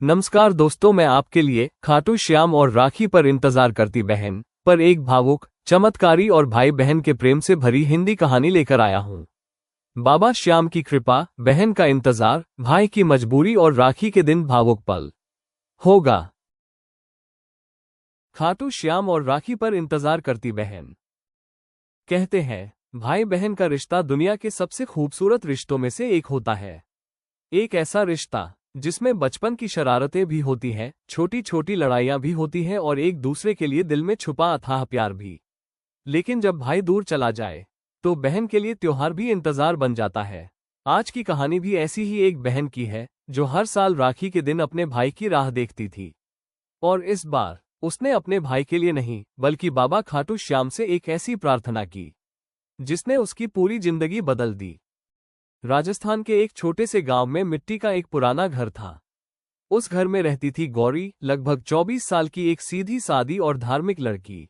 नमस्कार दोस्तों, मैं आपके लिए खाटू श्याम और राखी पर इंतजार करती बहन पर एक भावुक, चमत्कारी और भाई बहन के प्रेम से भरी हिंदी कहानी लेकर आया हूँ। बाबा श्याम की कृपा, बहन का इंतजार, भाई की मजबूरी और राखी के दिन भावुक पल होगा। खाटू श्याम और राखी पर इंतजार करती बहन। कहते हैं, भाई बहन का रिश्ता दुनिया के सबसे खूबसूरत रिश्तों में से एक होता है। एक ऐसा रिश्ता जिसमें बचपन की शरारतें भी होती हैं, छोटी छोटी लड़ाइयां भी होती हैं और एक दूसरे के लिए दिल में छुपा अथाह प्यार भी। लेकिन जब भाई दूर चला जाए तो बहन के लिए त्योहार भी इंतजार बन जाता है। आज की कहानी भी ऐसी ही एक बहन की है जो हर साल राखी के दिन अपने भाई की राह देखती थी। और इस बार उसने अपने भाई के लिए नहीं बल्कि बाबा खाटू श्याम से एक ऐसी प्रार्थना की जिसने उसकी पूरी जिंदगी बदल दी। राजस्थान के एक छोटे से गांव में मिट्टी का एक पुराना घर था। उस घर में रहती थी गौरी, लगभग 24 साल की एक सीधी सादी और धार्मिक लड़की।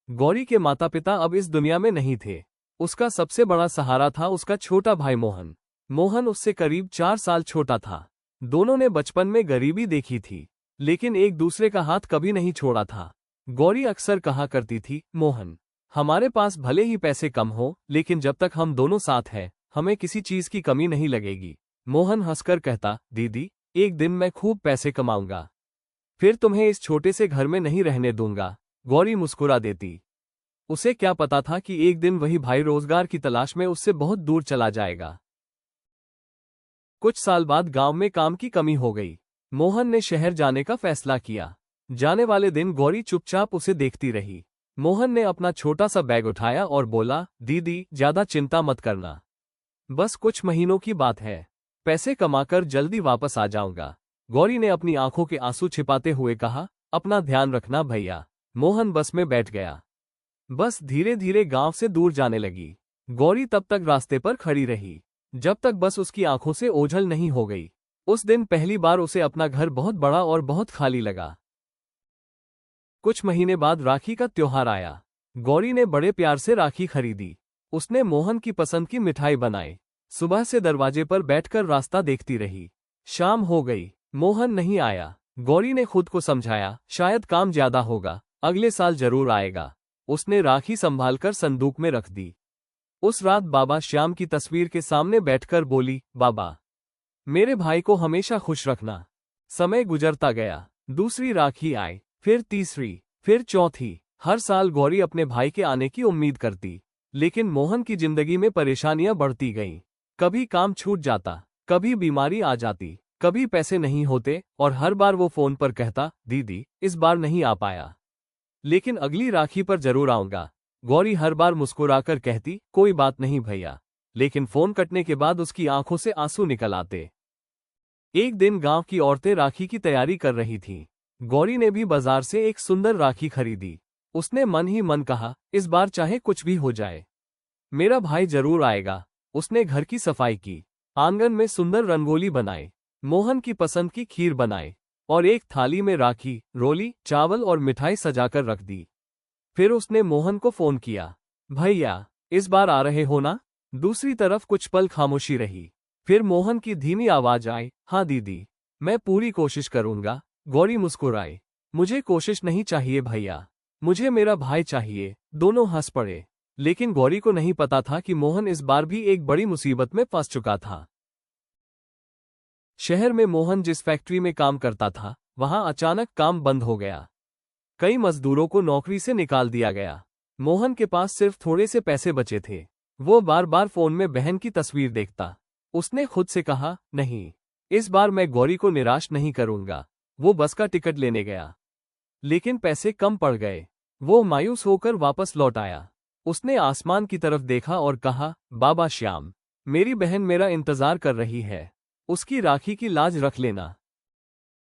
गौरी के माता पिता अब इस दुनिया में नहीं थे। उसका सबसे बड़ा सहारा था उसका छोटा भाई मोहन। मोहन उससे करीब 4 साल छोटा था। दोनों ने बचपन में गरीबी देखी थी, लेकिन एक दूसरे का हाथ कभी नहीं छोड़ा था। गौरी अक्सर कहा करती थी, मोहन, हमारे पास भले ही पैसे कम हो, लेकिन जब तक हम दोनों साथ हैं हमें किसी चीज की कमी नहीं लगेगी। मोहन हंसकर कहता, दीदी, एक दिन मैं खूब पैसे कमाऊंगा, फिर तुम्हें इस छोटे से घर में नहीं रहने दूंगा। गौरी मुस्कुरा देती। उसे क्या पता था कि एक दिन वही भाई रोजगार की तलाश में उससे बहुत दूर चला जाएगा। कुछ साल बाद गांव में काम की कमी हो गई। मोहन ने शहर जाने का फैसला किया। जाने वाले दिन गौरी चुपचाप उसे देखती रही। मोहन ने अपना छोटा सा बैग उठाया और बोला, दीदी, ज्यादा चिंता मत करना, बस कुछ महीनों की बात है, पैसे कमाकर जल्दी वापस आ जाऊंगा। गौरी ने अपनी आंखों के आंसू छिपाते हुए कहा, अपना ध्यान रखना भैया। मोहन बस में बैठ गया। बस धीरे धीरे गांव से दूर जाने लगी। गौरी तब तक रास्ते पर खड़ी रही जब तक बस उसकी आंखों से ओझल नहीं हो गई। उस दिन पहली बार उसे अपना घर बहुत बड़ा और बहुत खाली लगा। कुछ महीने बाद राखी का त्योहार आया। गौरी ने बड़े प्यार से राखी खरीदी। उसने मोहन की पसंद की मिठाई बनाई। सुबह से दरवाजे पर बैठकर रास्ता देखती रही। शाम हो गई, मोहन नहीं आया। गौरी ने खुद को समझाया, शायद काम ज्यादा होगा, अगले साल जरूर आएगा। उसने राखी संभालकर संदूक में रख दी। उस रात बाबा श्याम की तस्वीर के सामने बैठकर बोली, बाबा, मेरे भाई को हमेशा खुश रखना। समय गुजरता गया। दूसरी राखी आई, फिर तीसरी, फिर चौथी। हर साल गौरी अपने भाई के आने की उम्मीद करती, लेकिन मोहन की जिंदगी में परेशानियां बढ़ती गईं। कभी काम छूट जाता, कभी बीमारी आ जाती, कभी पैसे नहीं होते और हर बार वो फोन पर कहता, दीदी, इस बार नहीं आ पाया, लेकिन अगली राखी पर जरूर आऊंगा। गौरी हर बार मुस्कुराकर कहती, कोई बात नहीं भैया, लेकिन फोन कटने के बाद उसकी आंखों से आंसू निकल आते। एक दिन गांव की औरतें राखी की तैयारी कर रही थीं। गौरी ने भी बाजार से एक सुंदर राखी खरीदी। उसने मन ही मन कहा, इस बार चाहे कुछ भी हो जाए, मेरा भाई जरूर आएगा। उसने घर की सफाई की, आंगन में सुंदर रंगोली बनाई, मोहन की पसंद की खीर बनाई और एक थाली में राखी, रोली, चावल और मिठाई सजाकर रख दी। फिर उसने मोहन को फोन किया, भैया, इस बार आ रहे हो ना? दूसरी तरफ कुछ पल खामोशी रही। फिर मोहन की धीमी आवाज आई, हाँ दीदी, मैं पूरी कोशिश करूंगा। गौरी मुस्कुराई, मुझे कोशिश नहीं चाहिए भैया, मुझे मेरा भाई चाहिए। दोनों हंस पड़े, लेकिन गौरी को नहीं पता था कि मोहन इस बार भी एक बड़ी मुसीबत में फंस चुका था। शहर में मोहन जिस फैक्ट्री में काम करता था, वहां अचानक काम बंद हो गया। कई मजदूरों को नौकरी से निकाल दिया गया। मोहन के पास सिर्फ थोड़े से पैसे बचे थे। वो बार बार फोन में बहन की तस्वीर देखता। उसने खुद से कहा, नहीं, इस बार मैं गौरी को निराश नहीं करूंगा। वो बस का टिकट लेने गया, लेकिन पैसे कम पड़ गए। वो मायूस होकर वापस लौट आया। उसने आसमान की तरफ देखा और कहा, बाबा श्याम, मेरी बहन मेरा इंतजार कर रही है, उसकी राखी की लाज रख लेना।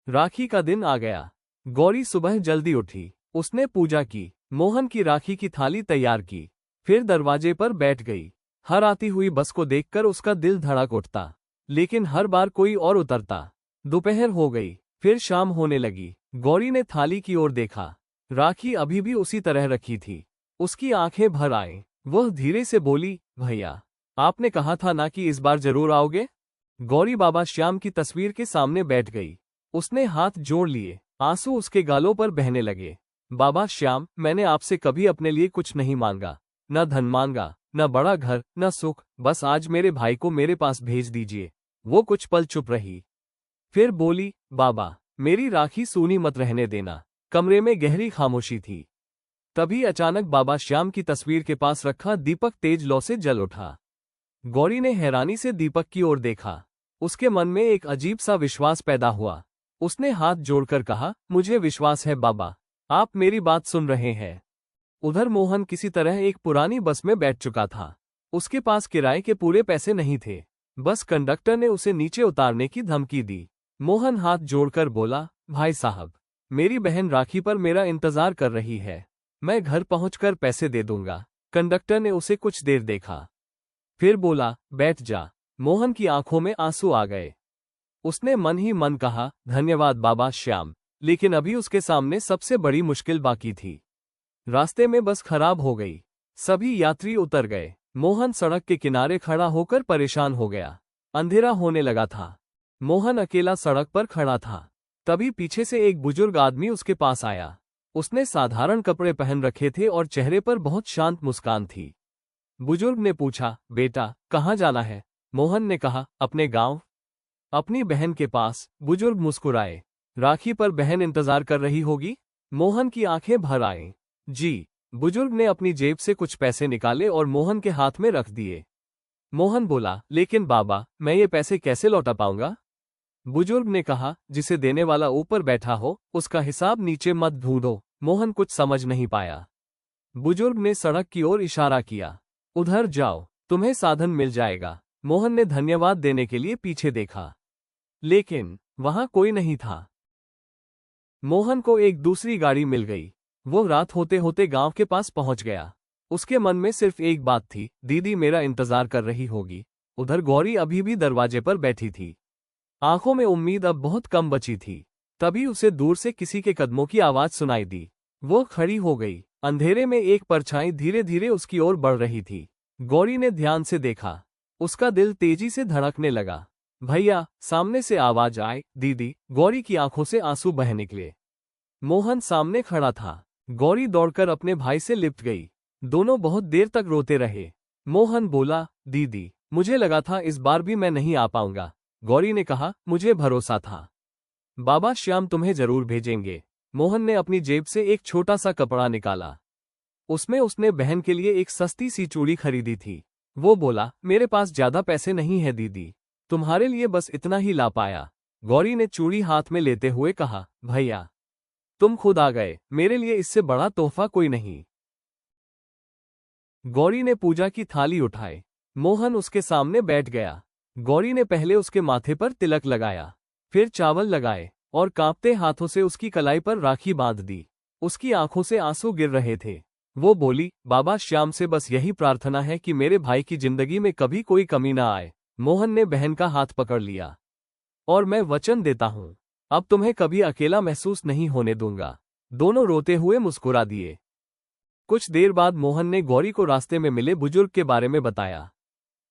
राखी का दिन आ गया। गौरी सुबह जल्दी उठी। उसने पूजा की, मोहन की राखी की थाली तैयार की, फिर दरवाजे पर बैठ गई। हर आती हुई बस को देखकर उसका दिल धड़क उठता, लेकिन हर बार कोई और उतरता। दोपहर हो गई, फिर शाम होने लगी। गौरी ने थाली की ओर देखा। राखी अभी भी उसी तरह रखी थी। उसकी आंखें भर आईं। वह धीरे से बोली, भैया, आपने कहा था ना कि इस बार जरूर आओगे। गौरी बाबा श्याम की तस्वीर के सामने बैठ गई। उसने हाथ जोड़ लिए, आंसू उसके गालों पर बहने लगे। बाबा श्याम, मैंने आपसे कभी अपने लिए कुछ नहीं मांगा, न धन मांगा, न बड़ा घर, न सुख, बस आज मेरे भाई को मेरे पास भेज दीजिए। वो कुछ पल चुप रही, फिर बोली, बाबा, मेरी राखी सूनी मत रहने देना। कमरे में गहरी खामोशी थी। तभी अचानक बाबा श्याम की तस्वीर के पास रखा दीपक तेज लौ से जल उठा। गौरी ने हैरानी से दीपक की ओर देखा। उसके मन में एक अजीब सा विश्वास पैदा हुआ। उसने हाथ जोड़कर कहा, मुझे विश्वास है बाबा, आप मेरी बात सुन रहे हैं। उधर मोहन किसी तरह एक पुरानी बस में बैठ चुका था। उसके पास किराए के पूरे पैसे नहीं थे। बस कंडक्टर ने उसे नीचे उतारने की धमकी दी। मोहन हाथ जोड़कर बोला, भाई साहब, मेरी बहन राखी पर मेरा इंतजार कर रही है, मैं घर पहुंचकर पैसे दे दूंगा। कंडक्टर ने उसे कुछ देर देखा, फिर बोला, बैठ जा। मोहन की आंखों में आंसू आ गए। उसने मन ही मन कहा, धन्यवाद बाबा श्याम, लेकिन अभी उसके सामने सबसे बड़ी मुश्किल बाकी थी। रास्ते में बस खराब हो गई। सभी यात्री उतर गए। मोहन सड़क के किनारे खड़ा होकर परेशान हो गया। अंधेरा होने लगा था। मोहन अकेला सड़क पर खड़ा था। तभी पीछे से एक बुजुर्ग आदमी उसके पास आया। उसने साधारण कपड़े पहन रखे थे और चेहरे पर बहुत शांत मुस्कान थी। बुजुर्ग ने पूछा, बेटा, कहाँ जाना है? मोहन ने कहा, अपने गांव, अपनी बहन के पास। बुजुर्ग मुस्कुराए, राखी पर बहन इंतजार कर रही होगी? मोहन की आंखें भर आईं। जी। बुजुर्ग ने अपनी जेब से कुछ पैसे निकाले और मोहन के हाथ में रख दिए। मोहन बोला, लेकिन बाबा, मैं ये पैसे कैसे लौटा पाऊंगा? बुजुर्ग ने कहा, जिसे देने वाला ऊपर बैठा हो, उसका हिसाब नीचे मत ढूंढो। मोहन कुछ समझ नहीं पाया। बुजुर्ग ने सड़क की ओर इशारा किया, उधर जाओ, तुम्हें साधन मिल जाएगा। मोहन ने धन्यवाद देने के लिए पीछे देखा, लेकिन वहां कोई नहीं था। मोहन को एक दूसरी गाड़ी मिल गई। वो रात होते होते गांव के पास पहुंच गया। उसके मन में सिर्फ एक बात थी, दीदी मेरा इंतजार कर रही होगी। उधर गौरी अभी भी दरवाजे पर बैठी थी। आंखों में उम्मीद अब बहुत कम बची थी। तभी उसे दूर से किसी के कदमों की आवाज सुनाई दी। वो खड़ी हो गई। अंधेरे में एक परछाई धीरे धीरे उसकी ओर बढ़ रही थी। गौरी ने ध्यान से देखा। उसका दिल तेजी से धड़कने लगा। भैया, सामने से आवाज आए, दीदी। गौरी की आंखों से आंसू बह निकले। मोहन सामने खड़ा था। गौरी दौड़कर अपने भाई से लिपट गई। दोनों बहुत देर तक रोते रहे। मोहन बोला, दीदी, मुझे लगा था इस बार भी मैं नहीं आ पाऊंगा। गौरी ने कहा, मुझे भरोसा था, बाबा श्याम तुम्हें जरूर भेजेंगे। मोहन ने अपनी जेब से एक छोटा सा कपड़ा निकाला। उसमें उसने बहन के लिए एक सस्ती सी चूड़ी खरीदी थी। वो बोला, मेरे पास ज्यादा पैसे नहीं है दीदी, तुम्हारे लिए बस इतना ही ला पाया। गौरी ने चूड़ी हाथ में लेते हुए कहा, भैया, तुम खुद आ गए, मेरे लिए इससे बड़ा तोहफा कोई नहीं। गौरी ने पूजा की थाली उठाई। मोहन उसके सामने बैठ गया। गौरी ने पहले उसके माथे पर तिलक लगाया, फिर चावल लगाए और कांपते हाथों से उसकी कलाई पर राखी बांध दी। उसकी आंखों से आंसू गिर रहे थे। वो बोली, बाबा श्याम से बस यही प्रार्थना है कि मेरे भाई की जिंदगी में कभी कोई कमी ना आए। मोहन ने बहन का हाथ पकड़ लिया। और मैं वचन देता हूं, अब तुम्हें कभी अकेला महसूस नहीं होने दूंगा। दोनों रोते हुए मुस्कुरा दिए। कुछ देर बाद मोहन ने गौरी को रास्ते में मिले बुजुर्ग के बारे में बताया।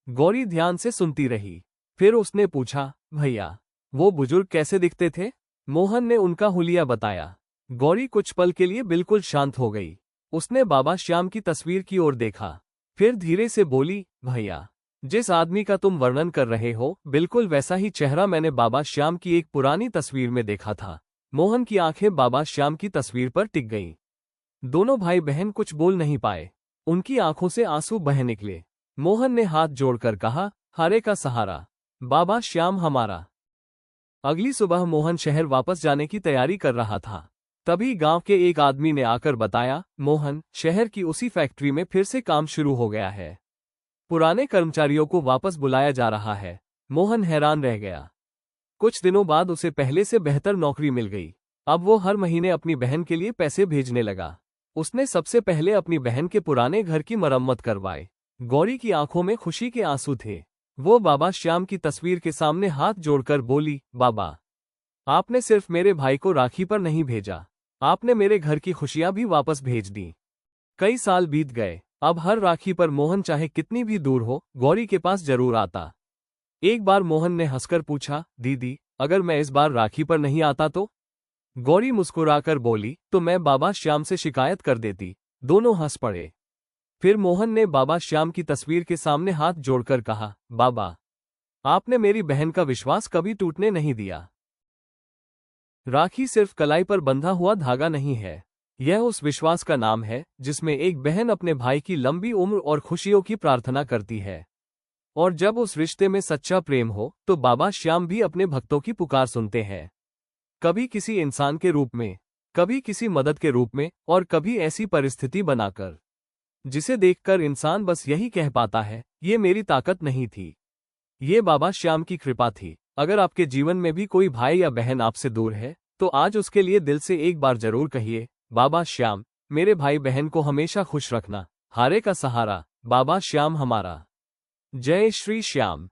गौरी ध्यान से सुनती रही। फिर उसने पूछा, भैया, वो बुजुर्ग कैसे दिखते थे? मोहन ने उनका हुलिया बताया। गौरी कुछ पल के लिए बिल्कुल शांत हो गई। उसने बाबा श्याम की तस्वीर की ओर देखा, फिर धीरे से बोली, भैया, जिस आदमी का तुम वर्णन कर रहे हो, बिल्कुल वैसा ही चेहरा मैंने बाबा श्याम की एक पुरानी तस्वीर में देखा था। मोहन की आंखें बाबा श्याम की तस्वीर पर टिक गईं। दोनों भाई बहन कुछ बोल नहीं पाए। उनकी आंखों से आंसू बह निकले। मोहन ने हाथ जोड़कर कहा, हारे का सहारा, बाबा श्याम हमारा। अगली सुबह मोहन शहर वापस जाने की तैयारी कर रहा था। तभी गांव के एक आदमी ने आकर बताया, मोहन, शहर की उसी फैक्ट्री में फिर से काम शुरू हो गया है। पुराने कर्मचारियों को वापस बुलाया जा रहा है। मोहन हैरान रह गया। कुछ दिनों बाद उसे पहले से बेहतर नौकरी मिल गई। अब वो हर महीने अपनी बहन के लिए पैसे भेजने लगा। उसने सबसे पहले अपनी बहन के पुराने घर की मरम्मत करवाई। गौरी की आंखों में खुशी के आंसू थे। वो बाबा श्याम की तस्वीर के सामने हाथ जोड़कर बोली, बाबा, आपने सिर्फ मेरे भाई को राखी पर नहीं भेजा, आपने मेरे घर की खुशियां भी वापस भेज दी। कई साल बीत गए। अब हर राखी पर मोहन चाहे कितनी भी दूर हो, गौरी के पास जरूर आता। एक बार मोहन ने हंसकर पूछा, दीदी, अगर मैं इस बार राखी पर नहीं आता तो? गौरी मुस्कुराकर बोली, तो मैं बाबा श्याम से शिकायत कर देती। दोनों हंस पड़े। फिर मोहन ने बाबा श्याम की तस्वीर के सामने हाथ जोड़कर कहा, बाबा, आपने मेरी बहन का विश्वास कभी टूटने नहीं दिया। राखी सिर्फ कलाई पर बंधा हुआ धागा नहीं है, यह उस विश्वास का नाम है जिसमें एक बहन अपने भाई की लंबी उम्र और खुशियों की प्रार्थना करती है। और जब उस रिश्ते में सच्चा प्रेम हो तो बाबा श्याम भी अपने भक्तों की पुकार सुनते हैं। कभी किसी इंसान के रूप में, कभी किसी मदद के रूप में, और कभी ऐसी परिस्थिति बनाकर जिसे देखकर इंसान बस यही कह पाता है, ये मेरी ताकत नहीं थी, ये बाबा श्याम की कृपा थी। अगर आपके जीवन में भी कोई भाई या बहन आपसे दूर है तो आज उसके लिए दिल से एक बार जरूर कहिए, बाबा श्याम, मेरे भाई बहन को हमेशा खुश रखना। हारे का सहारा, बाबा श्याम हमारा। जय श्री श्याम।